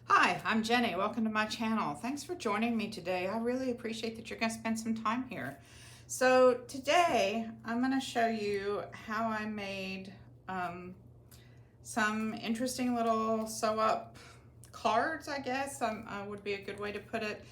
Hi, I'm Jenny. Welcome to my channel. Thanks for joining me today. I really appreciate that you're going to spend some time here. So today I'm going to show you how I made some interesting little sew-up cards, I guess would be a good way to put it.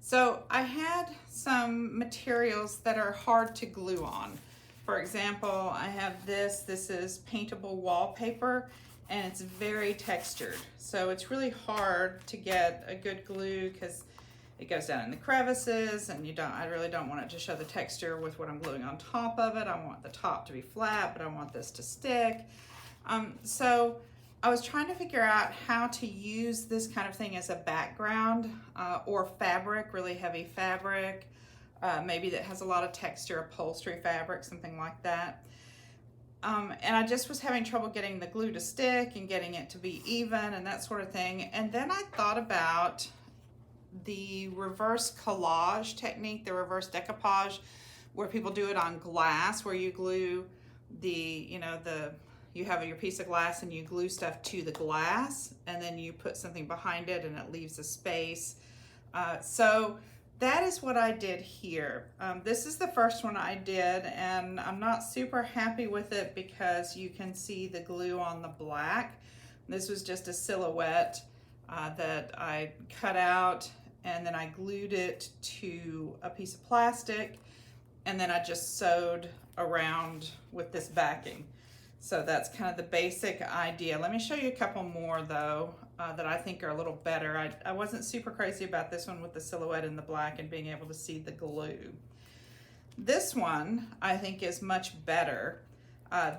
So I had some materials that are hard to glue on. For example, I have this is paintable wallpaper, and it's very textured. So it's really hard to get a good glue because it goes down in the crevices, and I really don't want it to show the texture with what I'm gluing on top of it. I want the top to be flat, but I want this to stick. So I was trying to figure out how to use this kind of thing as a background or fabric, really heavy fabric, maybe that has a lot of texture, upholstery fabric, something like that. And I just was having trouble getting the glue to stick and getting it to be even and that sort of thing. And then I thought about the reverse collage technique, the reverse decoupage, where people do it on glass, where you glue you have your piece of glass and you glue stuff to the glass, and then you put something behind it and it leaves a space. So that is what I did here. This is the first one I did, and I'm not super happy with it because you can see the glue on the black. This was just a silhouette that I cut out, and then I glued it to a piece of plastic, and then I just sewed around with this backing. So that's kind of the basic idea. Let me show you a couple more though that I think are a little better. I wasn't super crazy about this one with the silhouette in the black and being able to see the glue. This one I think is much better.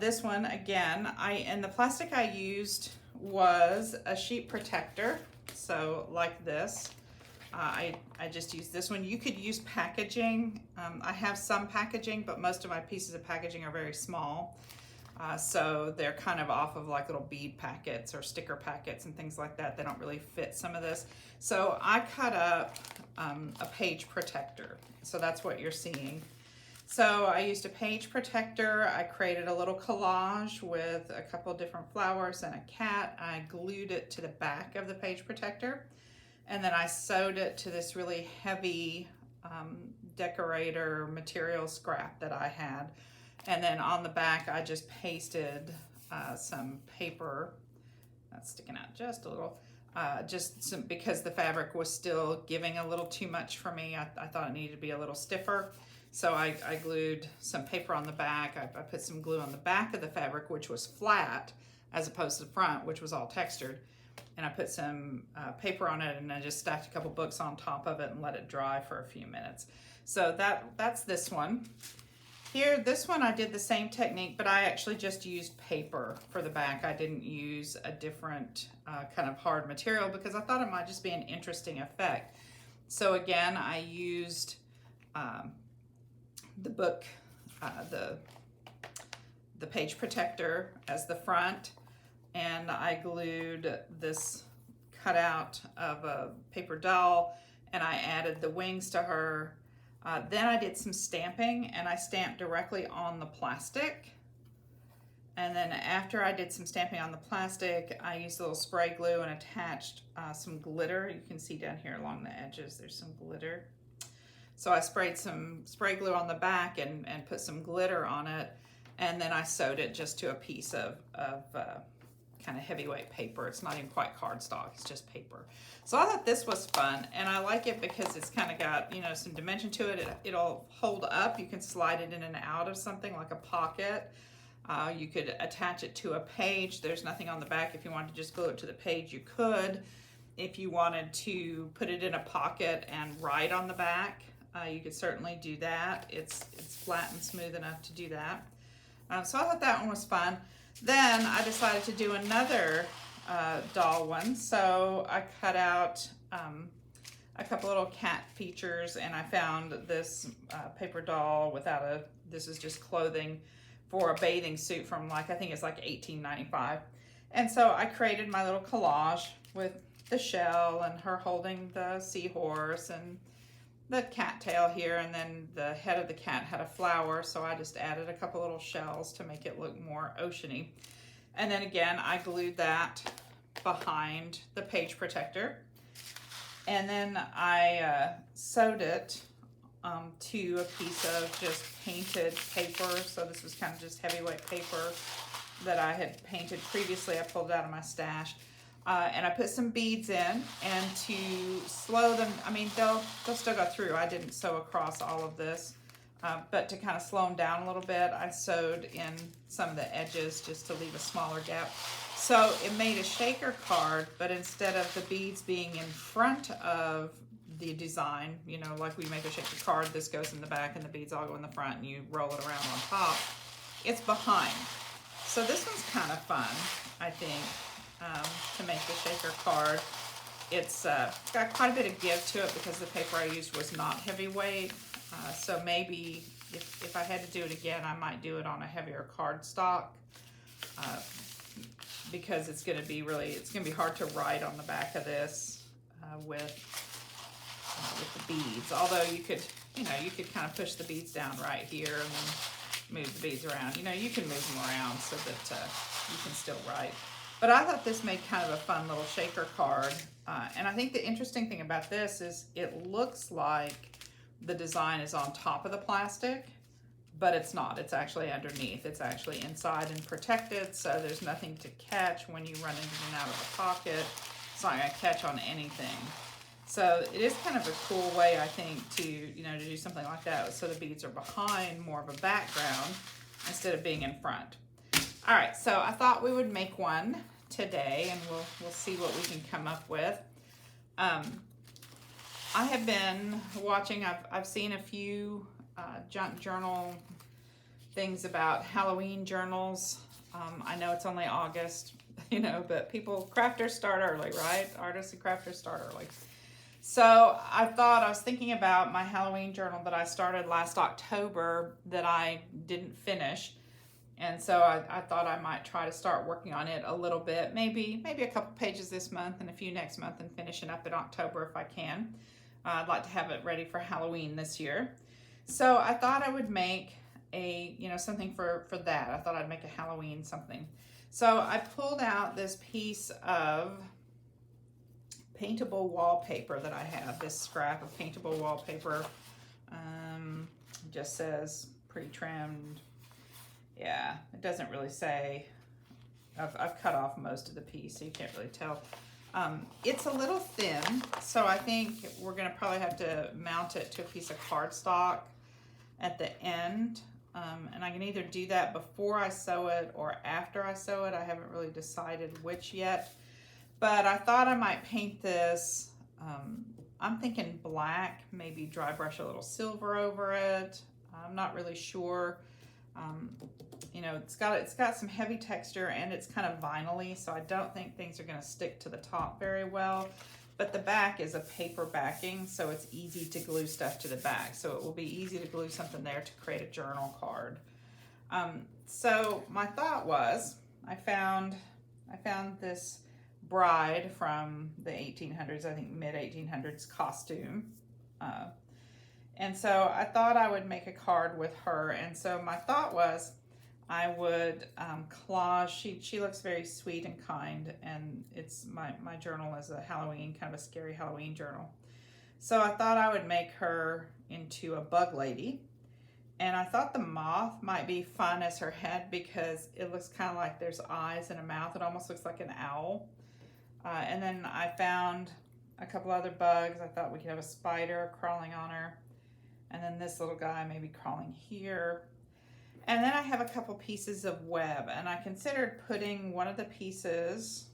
This one, again, and the plastic I used was a sheet protector, so like this. I just used this one. You could use packaging. I have some packaging, but most of my pieces of packaging are very small. So they're kind of off of like little bead packets or sticker packets and things like that. They don't really fit some of this. So I cut up a page protector. So that's what you're seeing. So I used a page protector. I created a little collage with a couple different flowers and a cat. I glued it to the back of the page protector, and then I sewed it to this really heavy decorator material scrap that I had. And then on the back, I just pasted some paper. That's sticking out just a little. Because the fabric was still giving a little too much for me. I thought it needed to be a little stiffer. So I glued some paper on the back. I put some glue on the back of the fabric, which was flat, as opposed to the front, which was all textured. And I put some paper on it, and I just stacked a couple books on top of it and let it dry for a few minutes. So that's this one. Here, this one I did the same technique, but I actually just used paper for the back. I didn't use a different kind of hard material because I thought it might just be an interesting effect. So again, I used the book, the page protector as the front, and I glued this cutout of a paper doll, and I added the wings to her. Then I did some stamping, and I stamped directly on the plastic. And then after I did some stamping on the plastic, I used a little spray glue and attached some glitter. You can see down here along the edges, there's some glitter. So I sprayed some spray glue on the back and put some glitter on it. And then I sewed it just to a piece of kind of heavyweight paper. It's not even quite cardstock, it's just paper. So I thought this was fun, and I like it because it's kind of got, some dimension to it. It'll hold up. You can slide it in and out of something like a pocket. You could attach it to a page. There's nothing on the back. If you wanted to just glue it to the page, you could. If you wanted to put it in a pocket and write on the back, you could certainly do that. It's flat and smooth enough to do that. So I thought that one was fun. Then I decided to do another doll one. So I cut out a couple little cat features, and I found this paper doll this is just clothing for a bathing suit from I think it's like $18.95. And so I created my little collage with the shell and her holding the seahorse and the cat tail here, and then the head of the cat had a flower, so I just added a couple little shells to make it look more oceany. And then again, I glued that behind the page protector. And then I sewed it to a piece of just painted paper. So this was kind of just heavyweight paper that I had painted previously. I pulled it out of my stash. And I put some beads in, and to slow them, I mean, they'll still go through. I didn't sew across all of this, but to kind of slow them down a little bit, I sewed in some of the edges just to leave a smaller gap. So it made a shaker card, but instead of the beads being in front of the design, you know, like we make a shaker card, this goes in the back and the beads all go in the front and you roll it around on top, it's behind. So this one's kind of fun, I think. To make the shaker card. It's got quite a bit of give to it because the paper I used was not heavyweight. So maybe if I had to do it again, I might do it on a heavier cardstock because it's going to be hard to write on the back of this with the beads. Although you could kind of push the beads down right here and then move the beads around. You know, you can move them around so that you can still write. But I thought this made kind of a fun little shaker card. And I think the interesting thing about this is it looks like the design is on top of the plastic, but it's not. It's actually underneath. It's actually inside and protected, so there's nothing to catch when you run in and out of the pocket. It's not going to catch on anything. So it is kind of a cool way, I think, to do something like that. So the beads are behind more of a background instead of being in front. All right, so I thought we would make one today, and we'll see what we can come up with. I have been watching. I've seen a few junk journal things about Halloween journals. I know it's only August, but crafters start early, right? Artists and crafters start early. So I was thinking about my Halloween journal that I started last October that I didn't finish. And so I thought I might try to start working on it a little bit, maybe a couple pages this month and a few next month, and finishing up in October if I can. I'd like to have it ready for Halloween this year. So I thought I would make something for that. I thought I'd make a Halloween something. So I pulled out this piece of paintable wallpaper that I have, this scrap of paintable wallpaper. Just says pre-trimmed. Yeah, it doesn't really say. I've cut off most of the piece, so you can't really tell. It's a little thin, so I think we're going to probably have to mount it to a piece of cardstock at the end. And I can either do that before I sew it or after I sew it. I haven't really decided which yet. But I thought I might paint this. I'm thinking black, maybe dry brush a little silver over it. I'm not really sure. It's got some heavy texture and it's kind of vinyl-y, so I don't think things are going to stick to the top very well. But the back is a paper backing, so it's easy to glue stuff to the back. So it will be easy to glue something there to create a journal card. So my thought was, I found this bride from the 1800s, I think mid-1800s costume. And so I thought I would make a card with her. And so my thought was I would collage. She looks very sweet and kind, and it's my journal is a Halloween, kind of a scary Halloween journal. So I thought I would make her into a bug lady. And I thought the moth might be fun as her head because it looks kind of like there's eyes and a mouth. It almost looks like an owl. And then I found a couple other bugs. I thought we could have a spider crawling on her. And then this little guy maybe crawling here. And then I have a couple pieces of web, and I considered putting one of the pieces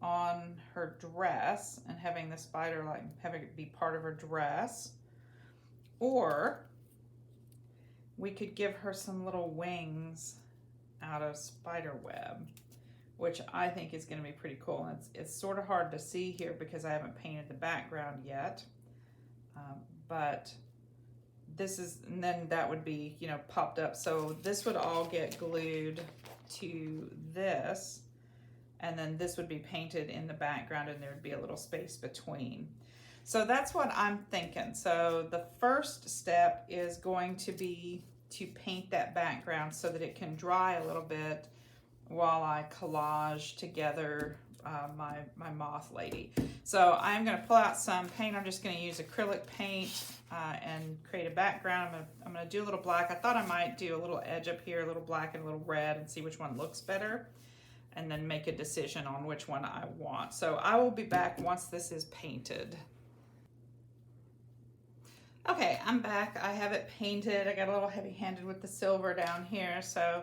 on her dress and having the spider having it be part of her dress. Or we could give her some little wings out of spider web, which I think is going to be pretty cool. And it's sort of hard to see here because I haven't painted the background yet. But this is, and then that would be, popped up. So this would all get glued to this, and then this would be painted in the background, and there would be a little space between. So that's what I'm thinking. So the first step is going to be to paint that background so that it can dry a little bit while I collage together my moth lady. So I'm going to pull out some paint. I'm just going to use acrylic paint and create a background. I'm going to do a little black. I thought I might do a little edge up here, a little black and a little red, and see which one looks better, and then make a decision on which one I want. So I will be back once this is painted. Okay, I'm back. I have it painted. I got a little heavy-handed with the silver down here, so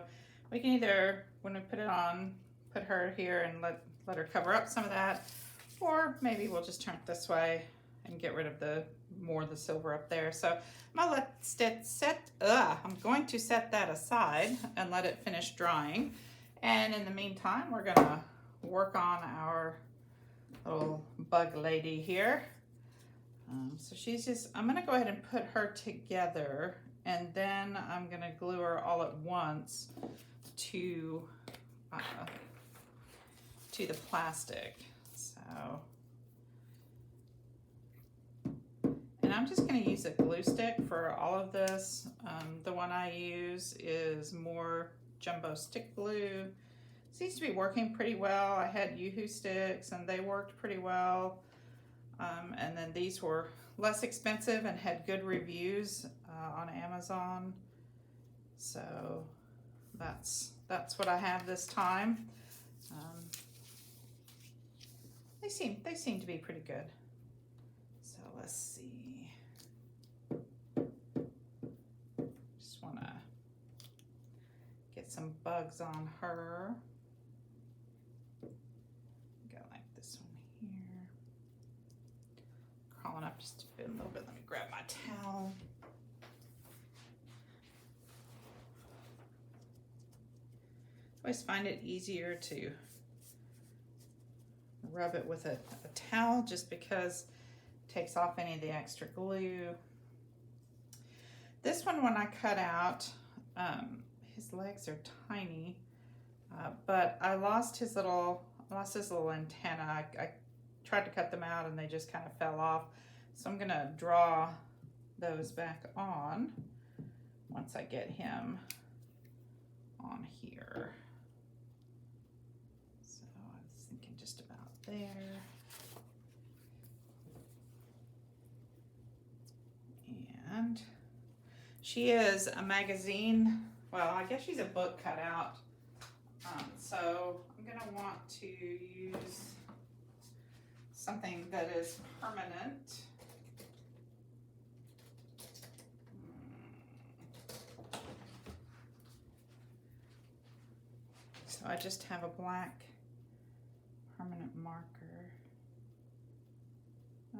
we can either, when we put it on, put her here and let her cover up some of that, or maybe we'll just turn it this way and get rid of the silver up there. So I'm gonna I'm going to set that aside and let it finish drying. And in the meantime, we're gonna work on our little bug lady here. So I'm gonna go ahead and put her together, and then I'm gonna glue her all at once to the plastic. So, and I'm just going to use a glue stick for all of this. The one I use is more jumbo stick glue. Seems to be working pretty well. I had Yoo-hoo sticks and they worked pretty well. And then these were less expensive and had good reviews on Amazon. So that's what I have this time. They seem to be pretty good. So let's see. Just want to get some bugs on her. Go like this one here. Crawling up just a little bit. Let me grab my towel. I always find it easier to rub it with a towel just because it takes off any of the extra glue. This one, when I cut out, his legs are tiny, but I lost his little antenna. I tried to cut them out and they just kind of fell off. So I'm gonna draw those back on once I get him on here. There. And she is a magazine, well, I guess she's a book cutout. So I'm gonna want to use something that is permanent. So I just have a black permanent marker.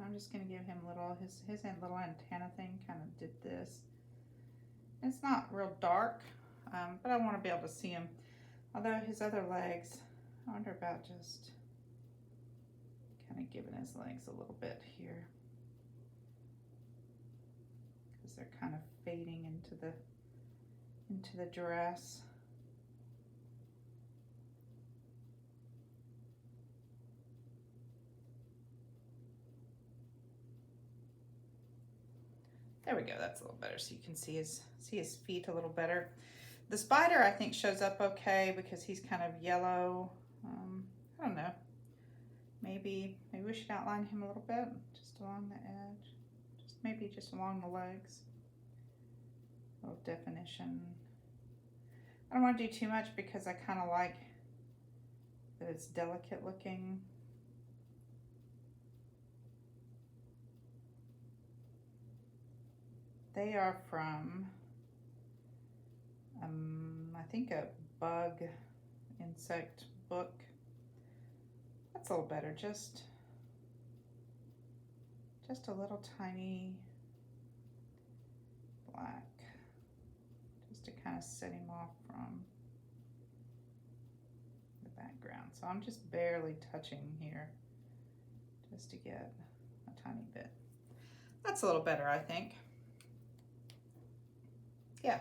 I'm just going to give him his little antenna thing kind of did this. It's not real dark, but I want to be able to see him. Although his other legs, I wonder about just kind of giving his legs a little bit here, because they're kind of fading into the dress. There we go, that's a little better, so you can see his feet a little better. The spider, I think, shows up okay because he's kind of yellow. I don't know. Maybe we should outline him a little bit, just along the edge. Maybe just along the legs. A little definition. I don't want to do too much because I kind of like that it's delicate looking. They are from, I think, a bug insect book. That's a little better, just a little tiny black, just to kind of set him off from the background. So I'm just barely touching here, just to get a tiny bit. That's a little better, I think. Yeah.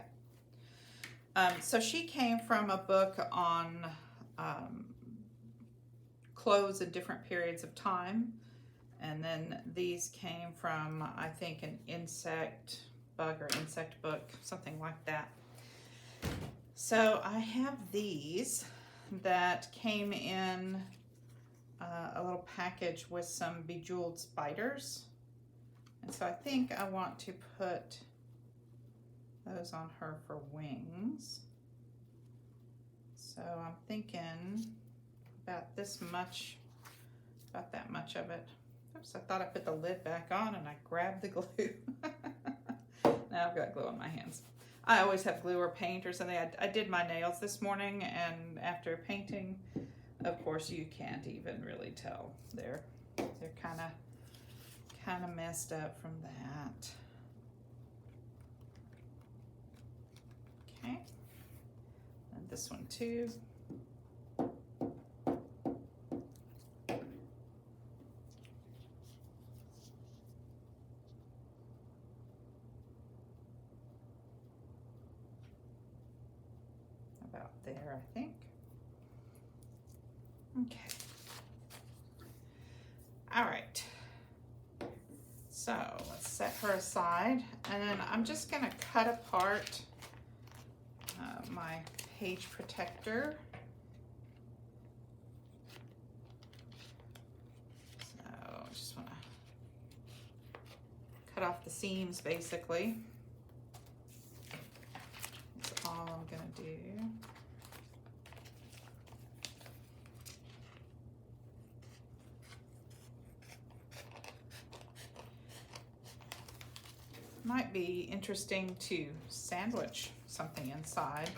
So she came from a book on clothes in different periods of time. And then these came from, I think, an insect bug or insect book, something like that. So I have these that came in a little package with some bejeweled spiders. And so I think I want to put those on her for wings. So I'm thinking about this much, about that much of it. Oops, I thought I put the lid back on and I grabbed the glue. Now I've got glue on my hands. I always have glue or paint or something. I did my nails this morning, and after painting, of course, you can't even really tell. They're kind of messed up from that. Okay, and this one too. About there, I think. Okay. All right. So let's set her aside, and then I'm just going to cut apart my page protector. So I just want to cut off the seams, basically. That's all I'm going to do. Might be interesting to sandwich something inside,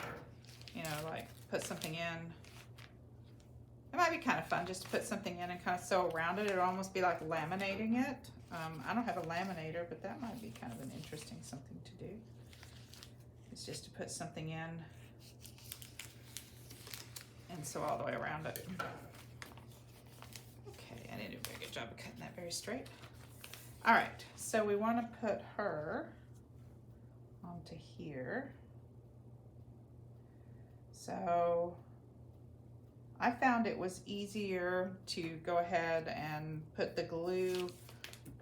you know, like put something in. It might be kind of fun just to put something in and kind of sew around it. It'd almost be like laminating it. I don't have a laminator, but that might be kind of an interesting something to do. It's just to put something in and sew all the way around it. Okay, I didn't do a very good job of cutting that very straight. All right, so we want to put her onto here. So I found it was easier to go ahead and put the glue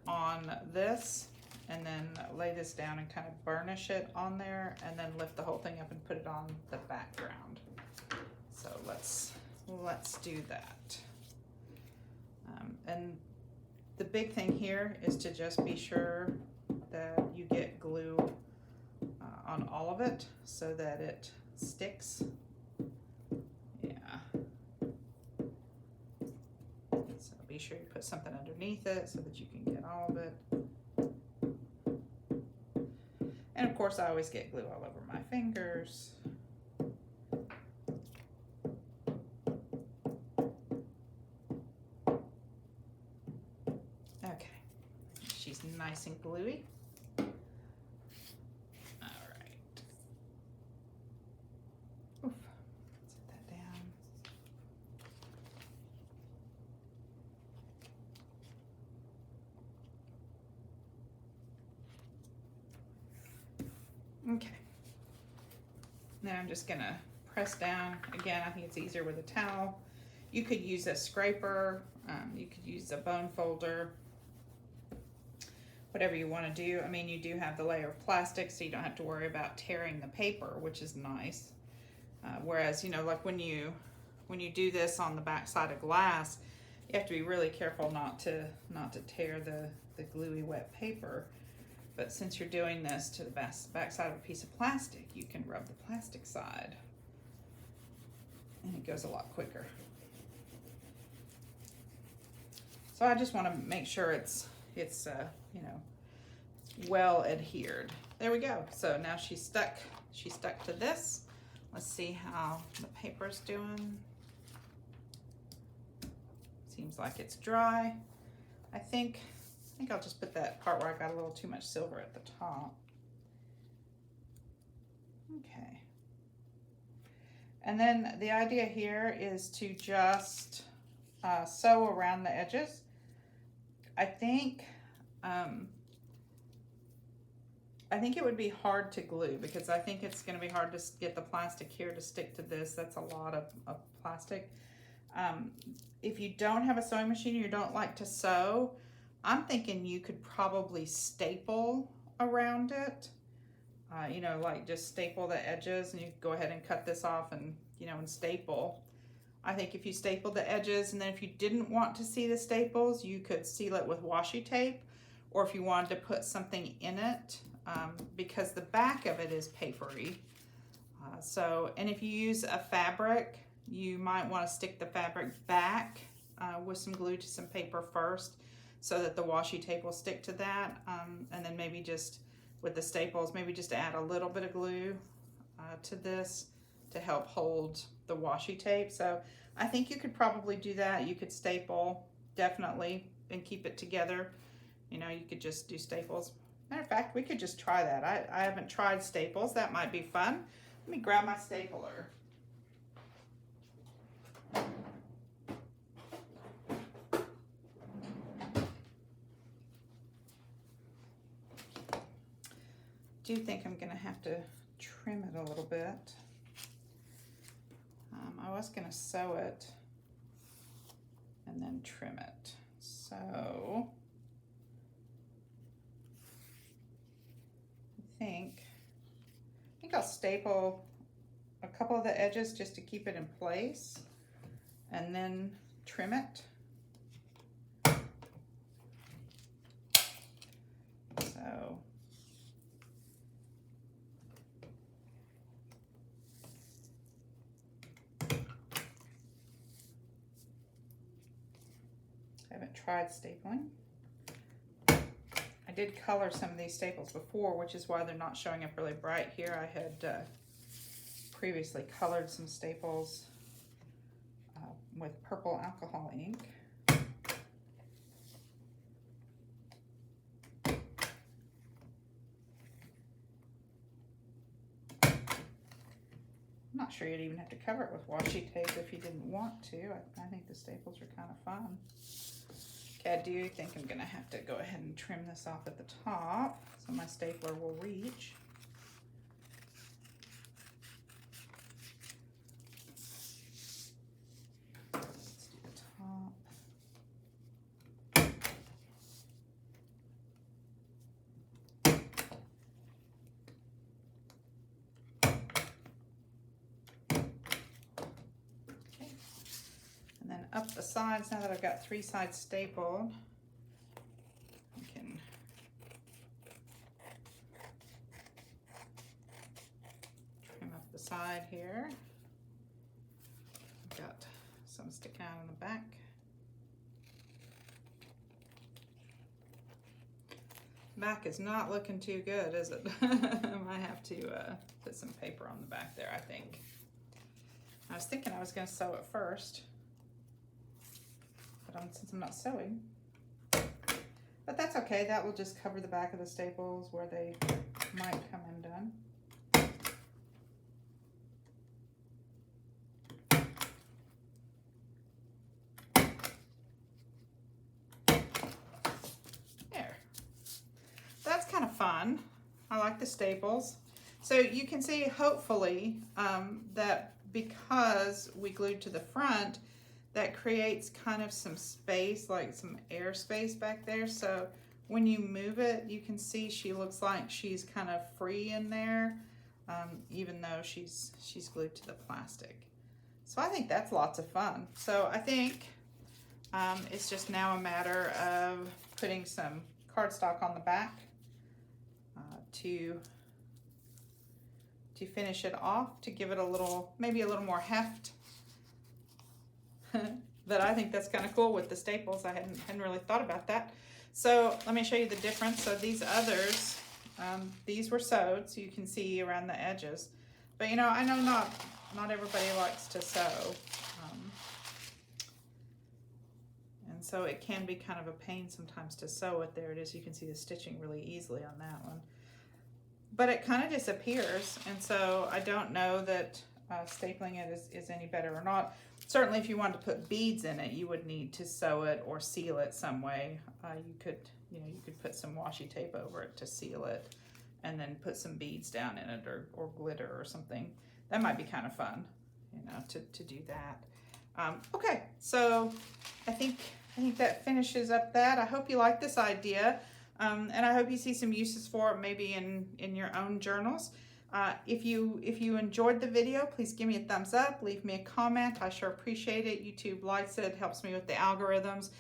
on this and then lay this down and kind of burnish it on there and then lift the whole thing up and put it on the background. So let's do that. And the big thing here is to just be sure that you get glue on all of it so that it sticks. Yeah. So be sure you put something underneath it so that you can get all of it. And of course I always get glue all over my fingers. She's nice and gluey. All right. Oof. Set that down. Okay. Now I'm just gonna press down. Again, I think it's easier with a towel. You could use a scraper. You could use a bone folder. Whatever you want to do. I mean, you do have the layer of plastic, so you don't have to worry about tearing the paper, which is nice. Whereas, you know, like when you do this on the back side of glass, you have to be really careful not to tear the gluey wet paper. But since you're doing this to the back side of a piece of plastic, you can rub the plastic side, and it goes a lot quicker. So I just want to make sure it's you know, well adhered. There we go. So now she's stuck to this. Let's see how the paper's doing. Seems like it's dry. I think I'll just put that part where I got a little too much silver at the top. Okay. And then the idea here is to just sew around the edges. I think it would be hard to glue because I think it's going to be hard to get the plastic here to stick to this. That's a lot of plastic. If you don't have a sewing machine or you don't like to sew, I'm thinking you could probably staple around it. You know, like just staple the edges, and you go ahead and cut this off and, you know, and staple. I think if you stapled the edges, and then if you didn't want to see the staples, you could seal it with washi tape, or if you wanted to put something in it, because the back of it is papery. And if you use a fabric, you might want to stick the fabric back with some glue to some paper first, so that the washi tape will stick to that, and then maybe just with the staples, maybe just add a little bit of glue to this to help hold the washi tape. So I think you could probably do that. You could staple, definitely, and keep it together. You know, you could just do staples. Matter of fact, we could just try that. I haven't tried staples. That might be fun. Let me grab my stapler. I do think I'm gonna have to trim it a little bit. I was gonna sew it and then trim it. So I think I'll staple a couple of the edges just to keep it in place, and then trim it. So I haven't tried stapling. I did color some of these staples before, which is why they're not showing up really bright here. I had previously colored some staples with purple alcohol ink. I'm not sure you'd even have to cover it with washi tape if you didn't want to. I think the staples are kind of fun. Okay, I do think I'm gonna have to go ahead and trim this off at the top so my stapler will reach. Let's do the top. Okay, and then up the sides. Now that I've got 3 sides stapled, I can trim up the side here. I've got some sticking out on the back. Back is not looking too good, is it? I might have to put some paper on the back there, I think. I was thinking I was going to sew it first, but since I'm not sewing. But that's okay, that will just cover the back of the staples where they might come undone. There. That's kind of fun. I like the staples. So you can see, hopefully, that because we glued to the front, that creates kind of some space, like some air space back there. So when you move it, you can see she looks like she's kind of free in there, even though she's glued to the plastic. So I think that's lots of fun. So I think it's just now a matter of putting some cardstock on the back to finish it off, to give it a little, maybe a little more heft. But I think that's kind of cool with the staples. I hadn't really thought about that. So let me show you the difference. So these others, these were sewed, so you can see around the edges. But you know, I know not everybody likes to sew. And so it can be kind of a pain sometimes to sew it. There it is. You can see the stitching really easily on that one. But it kind of disappears, and so I don't know that stapling it is any better or not. Certainly if you wanted to put beads in it, you would need to sew it or seal it some way. You could put some washi tape over it to seal it, and then put some beads down in it, or glitter or something. That might be kind of fun, you know, to do that. Okay, so I think that finishes up that. I hope you like this idea. And I hope you see some uses for it, maybe in your own journals. If you enjoyed the video, please give me a thumbs up, leave me a comment. I sure appreciate it. YouTube likes it, helps me with the algorithms.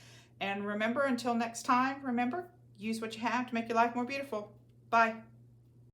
And remember, until next time, remember, use what you have to make your life more beautiful. Bye.